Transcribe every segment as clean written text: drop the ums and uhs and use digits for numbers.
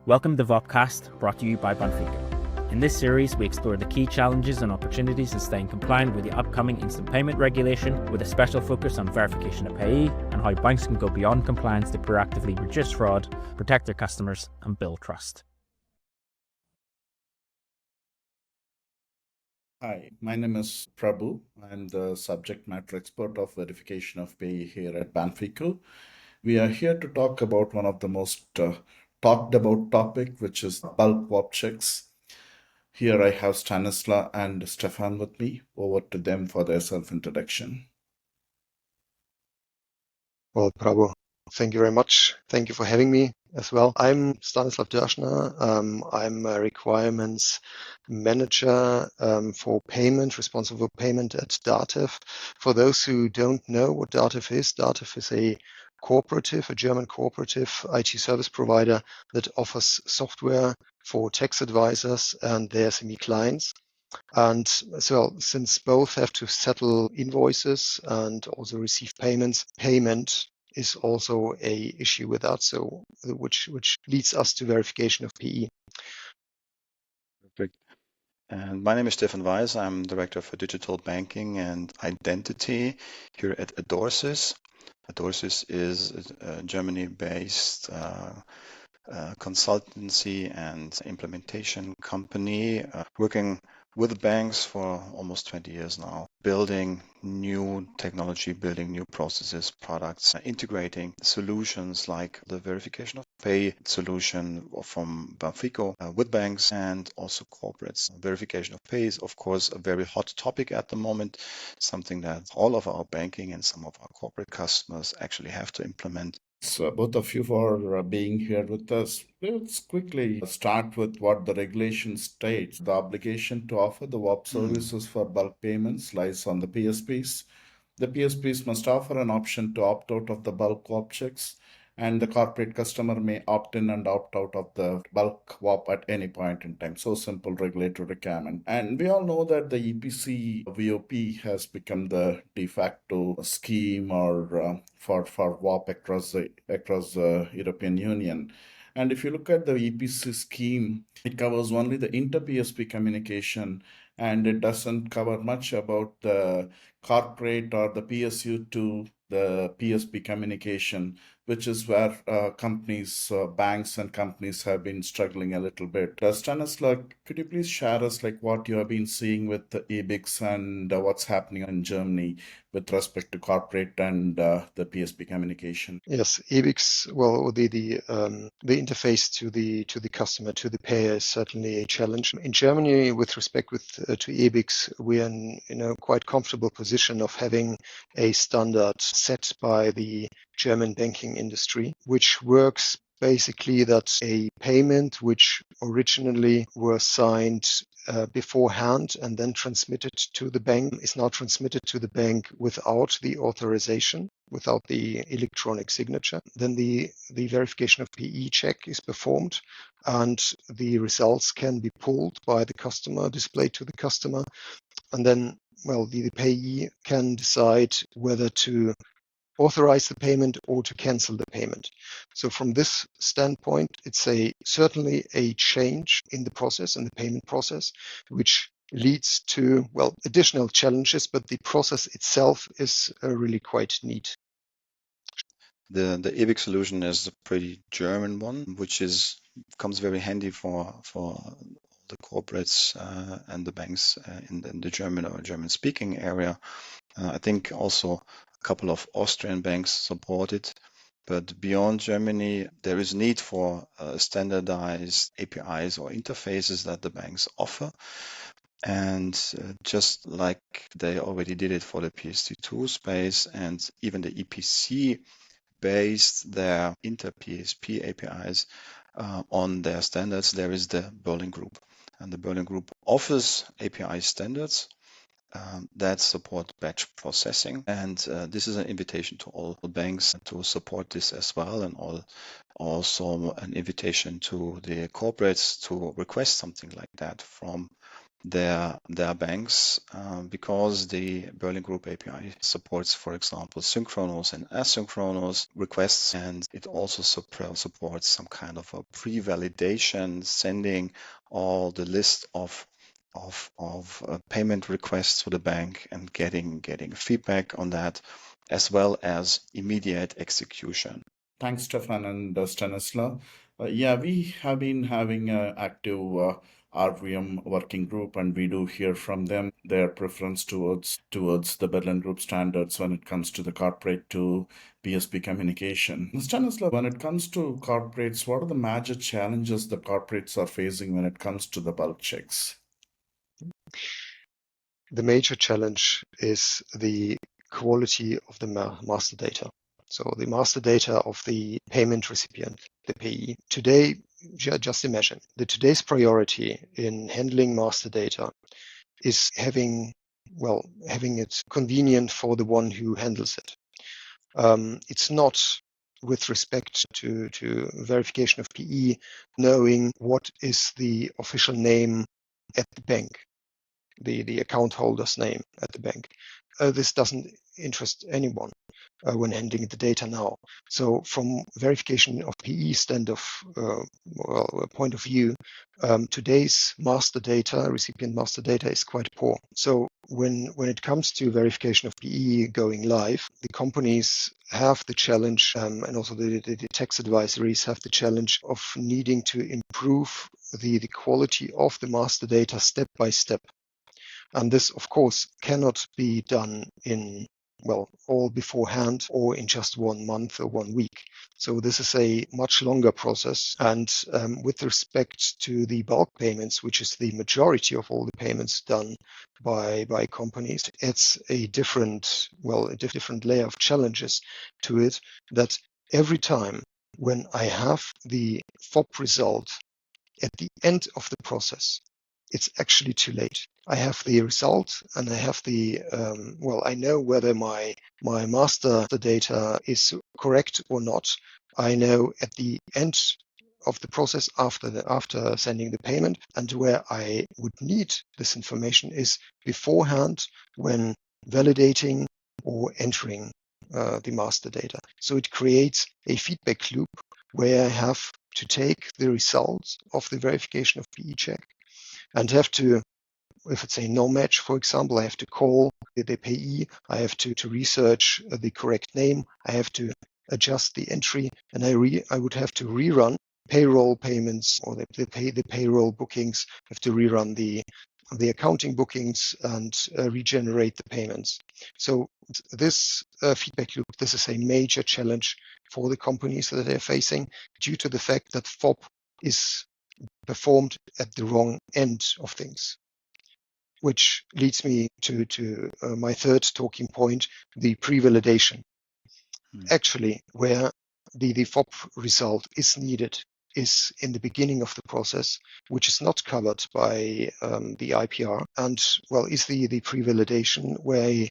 Welcome to the VOPCast, brought to you by Banfico. In this series, we explore the key challenges and opportunities in staying compliant with the upcoming instant payment regulation, with a special focus on verification of payee and how banks can go beyond compliance to proactively reduce fraud, protect their customers, and build trust. Hi, my name is Prabhu. I'm the subject matter expert of verification of payee here at Banfico. We are here to talk about one of the most talked about topic, which is bulk VOP checks. Here I have Stanislav and Stefan with me. Over to them for their self-introduction. Well, Prabhu, thank you very much. Thank you for having me as well. I'm Stanislav Dershner. I'm a requirements manager for payment, responsible for payment at DATEV. For those who don't know what DATEV is a cooperative, a German cooperative IT service provider that offers software for tax advisors and their SME clients. And so since both have to settle invoices and also receive payments, payment is also a issue with that. So which leads us to verification of PE. Perfect. And my name is Stefan Weiss. I'm Director for Digital Banking and Identity here at Adorsys. Adorsys is a Germany-based consultancy and implementation company working with banks for almost 20 years now, building new technology, building new processes, products, integrating solutions like the verification of pay solution from Banfico with banks and also corporates. Verification of pay is, of course, a very hot topic at the moment, something that all of our banking and some of our corporate customers actually have to implement. So both of you for being here with us. Let's quickly start with what the regulation states. The obligation to offer the VOP services for bulk payments lies on the PSPs. The PSPs must offer an option to opt out of the bulk VOP checks, and the corporate customer may opt in and opt out of the bulk VOP at any point in time. So simple regulatory requirement. And we all know that the EPC VOP has become the de facto scheme or for VOP across the European Union. And if you look at the EPC scheme, it covers only the inter-PSP communication, and it doesn't cover much about the corporate or the PSU to the PSP communication, which is where companies, banks and companies have been struggling a little bit. Stanislav, could you please share us like what you have been seeing with the EBIX and what's happening in Germany with respect to corporate and the PSP communication? Yes, EBIX, well, the interface to the customer, to the payer is certainly a challenge. In Germany, with respect to EBIX, we are in a quite comfortable position of having a standard set by the German banking industry, which works basically that a payment which originally was signed beforehand and then transmitted to the bank is now transmitted to the bank without the authorization, without the electronic signature. Then the verification of PE check is performed and the results can be pulled by the customer, displayed to the customer. And then, well, the payee can decide whether to authorize the payment or to cancel the payment. So from this standpoint, it's certainly a change in the process, in the payment process, which leads to, well, additional challenges, but the process itself is really quite neat. The EBIX solution is a pretty German one, which comes very handy for the corporates and the banks in the German or German-speaking area. I think also a couple of Austrian banks support it. But beyond Germany, there is need for standardized APIs or interfaces that the banks offer. And just like they already did it for the PSD2 space and even the EPC based their inter-PSP APIs on their standards, there is the Berlin Group. And the Berlin Group offers API standards that support batch processing. And this is an invitation to all banks to support this as well, and also an invitation to the corporates to request something like that from their banks because the Berlin Group API supports, for example, synchronous and asynchronous requests, and it also supports some kind of a pre-validation, sending all the list of payment requests to the bank and getting feedback on that, as well as immediate execution. Thanks, Stefan and Stanislav. Yeah, we have been having an active RVM working group, and we do hear from them their preference towards the Berlin Group standards when it comes to the corporate to PSP communication. Stanislav, when it comes to corporates, what are the major challenges the corporates are facing when it comes to the bulk checks? The major challenge is the quality of the master data. So the master data of the payment recipient, the payee. Today, just imagine that today's priority in handling master data is having it convenient for the one who handles it. It's not with respect to verification of PE, knowing what is the official name at the bank, the account holder's name at the bank. This doesn't interest anyone when handling the data now. So from verification of PE point of view, today's master data, recipient master data, is quite poor. So when it comes to verification of PE going live, the companies have the challenge, and also the tax advisories have the challenge of needing to improve the quality of the master data step by step. And this, of course, cannot be done in, all beforehand or in just 1 month or 1 week. So this is a much longer process. And with respect to the bulk payments, which is the majority of all the payments done by companies, it's a different layer of challenges to it, that every time when I have the VOP result at the end of the process, it's actually too late. I have the result and I have the, I know whether my master data is correct or not. I know at the end of the process after sending the payment, and where I would need this information is beforehand when validating or entering the master data. So it creates a feedback loop where I have to take the results of the verification of PE check and have to, if it's a no match, for example, I have to call the payee, I have to research the correct name, I have to adjust the entry, and I would have to rerun payroll payments or the payroll bookings, have to rerun the accounting bookings and regenerate the payments. So this feedback loop, this is a major challenge for the companies that they're facing due to the fact that VOP is performed at the wrong end of things. Which leads me to my third talking point, the pre-validation. Actually, where the VOP result is needed is in the beginning of the process, which is not covered by the IPR, and is the pre-validation where I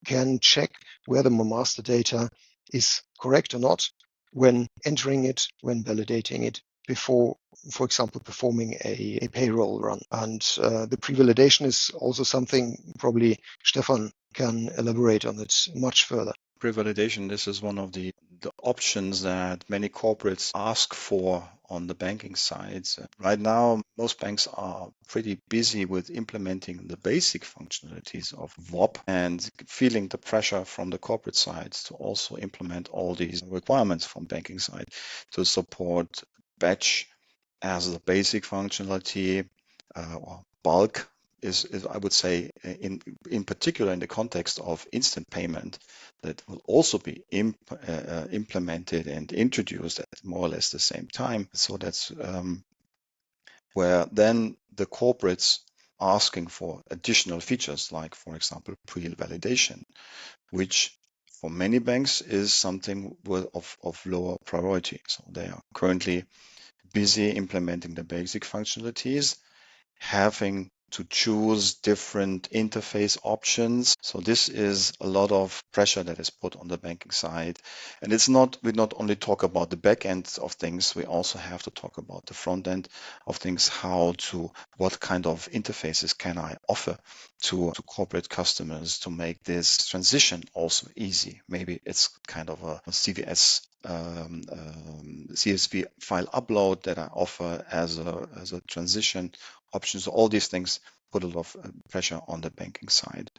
can check whether my master data is correct or not when entering it, when validating it, before, for example, performing a payroll run. And the pre-validation is also something probably Stefan can elaborate on it much further. Pre-validation, this is one of the options that many corporates ask for on the banking side. Right now, most banks are pretty busy with implementing the basic functionalities of VOP and feeling the pressure from the corporate side to also implement all these requirements from banking side to support batch as the basic functionality, or bulk is I would say in particular in the context of instant payment, that will also be implemented and introduced at more or less the same time. So that's where then the corporates asking for additional features, like for example pre-validation, which for many banks is something of lower priority. So they are currently busy implementing the basic functionalities, having to choose different interface options. So this is a lot of pressure that is put on the banking side. And we not only talk about the back end of things, we also have to talk about the front end of things, what kind of interfaces can I offer to corporate customers to make this transition also easy. Maybe it's kind of a CSV file upload that I offer as a transition option. So all these things put a lot of pressure on the banking side.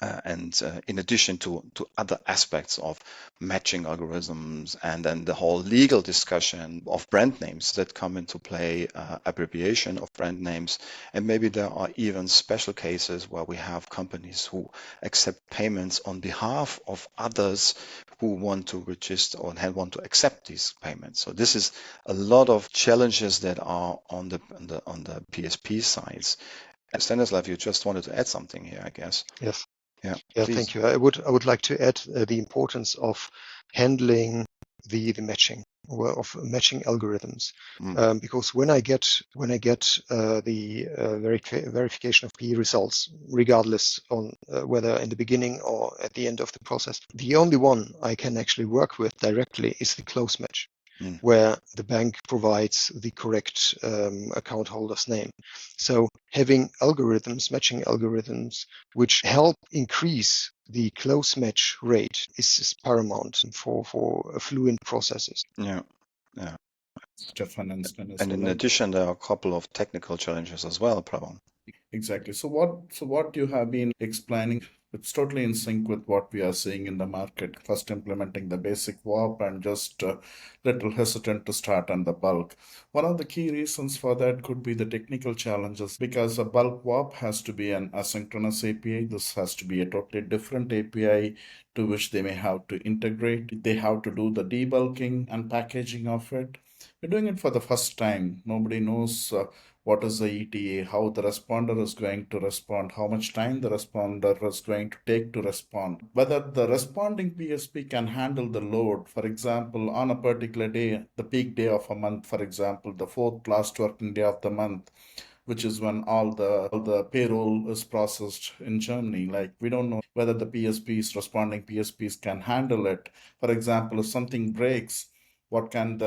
And in addition to other aspects of matching algorithms and then the whole legal discussion of brand names that come into play, abbreviation of brand names, and maybe there are even special cases where we have companies who accept payments on behalf of others who want to register or want to accept these payments. So this is a lot of challenges that are on the PSP sides. And Stanislav, you just wanted to add something here, I guess. Yes. Yeah, Yeah, please. thank you. I would like to add the importance of handling the matching or of matching algorithms, because when I get the verification of P results, regardless on whether in the beginning or at the end of the process, the only one I can actually work with directly is the close match, where the bank provides the correct account holder's name. So having algorithms, matching algorithms, which help increase the close match rate is paramount for fluent processes. Yeah. Stefan and Stanislav. And in addition, there are a couple of technical challenges as well, Pravon. Exactly. So what you have been explaining, it's totally in sync with what we are seeing in the market. First implementing the basic VOP and just little hesitant to start on the bulk. One of the key reasons for that could be the technical challenges, because a bulk VOP has to be an asynchronous API. This has to be a totally different API to which they may have to integrate. They have to do the debulking and packaging of it. We're doing it for the first time. Nobody knows what is the ETA, how the responder is going to respond, how much time the responder is going to take to respond, whether the responding PSP can handle the load. For example, on a particular day, the peak day of a month, for example, the fourth last working day of the month, which is when all the payroll is processed in Germany. Like, we don't know whether the PSPs, responding PSPs, can handle it. For example, if something breaks, what can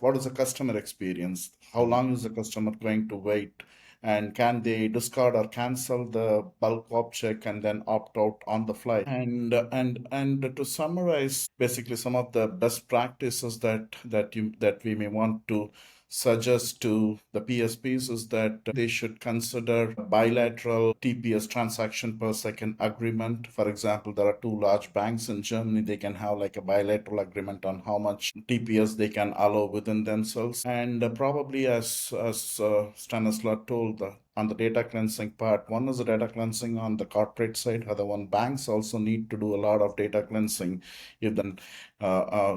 what is the customer experience? How long is the customer going to wait? And can they discard or cancel the bulk object and then opt out on the fly? And to summarize, basically some of the best practices that we may want to suggest to the PSPs is that they should consider bilateral TPS, transaction per second agreement. For example, there are two large banks in Germany. They can have like a bilateral agreement on how much TPS they can allow within themselves. And probably, as Stanislav told, on the data cleansing part, one is the data cleansing on the corporate side. Other one, banks also need to do a lot of data cleansing if the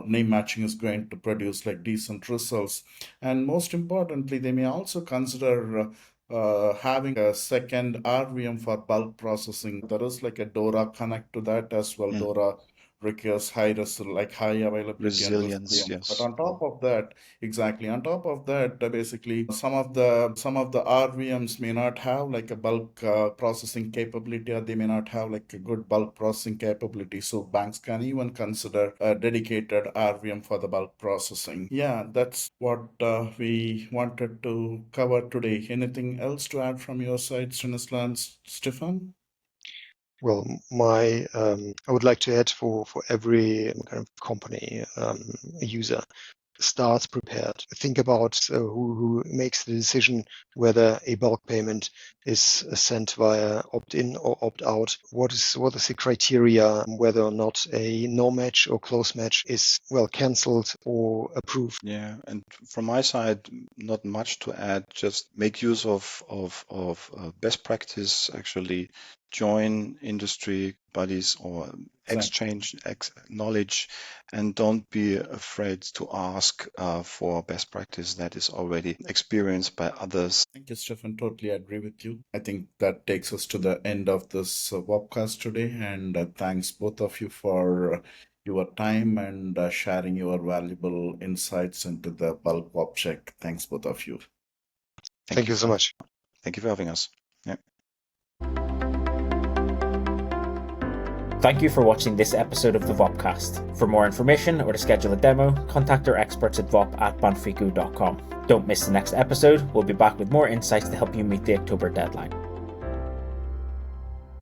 name matching is going to produce like decent results. And most importantly, they may also consider having a second RVM for bulk processing. There is like a DORA connect to that as well. DORA requires high availability Resilience, and yes. but on top of that, exactly on top of that, basically some of the RVMs may not have like a bulk processing capability, or they may not have like a good bulk processing capability. So banks can even consider a dedicated RVM for the bulk processing. Yeah, that's what we wanted to cover today. Anything else to add from your side, Stanislav and Stefan? Well, I would like to add for every kind of company user, start prepared. Think about who makes the decision whether a bulk payment is sent via opt-in or opt-out. What is the criteria whether or not a no match or close match is cancelled or approved? Yeah, and from my side, not much to add. Just make use of best practice. Actually, join industry bodies or exchange knowledge, and don't be afraid to ask for best practice that is already experienced by others. Thank you, Stefan. Totally agree with you. I think that takes us to the end of this VOPcast today, and thanks both of you for your time and sharing your valuable insights into the bulk VOP check. Thanks, both of you. Thank you so much. Thank you for having us. Yeah. Thank you for watching this episode of the VOPCast. For more information or to schedule a demo, contact our experts at VOP@banfico.com. Don't miss the next episode. We'll be back with more insights to help you meet the October deadline.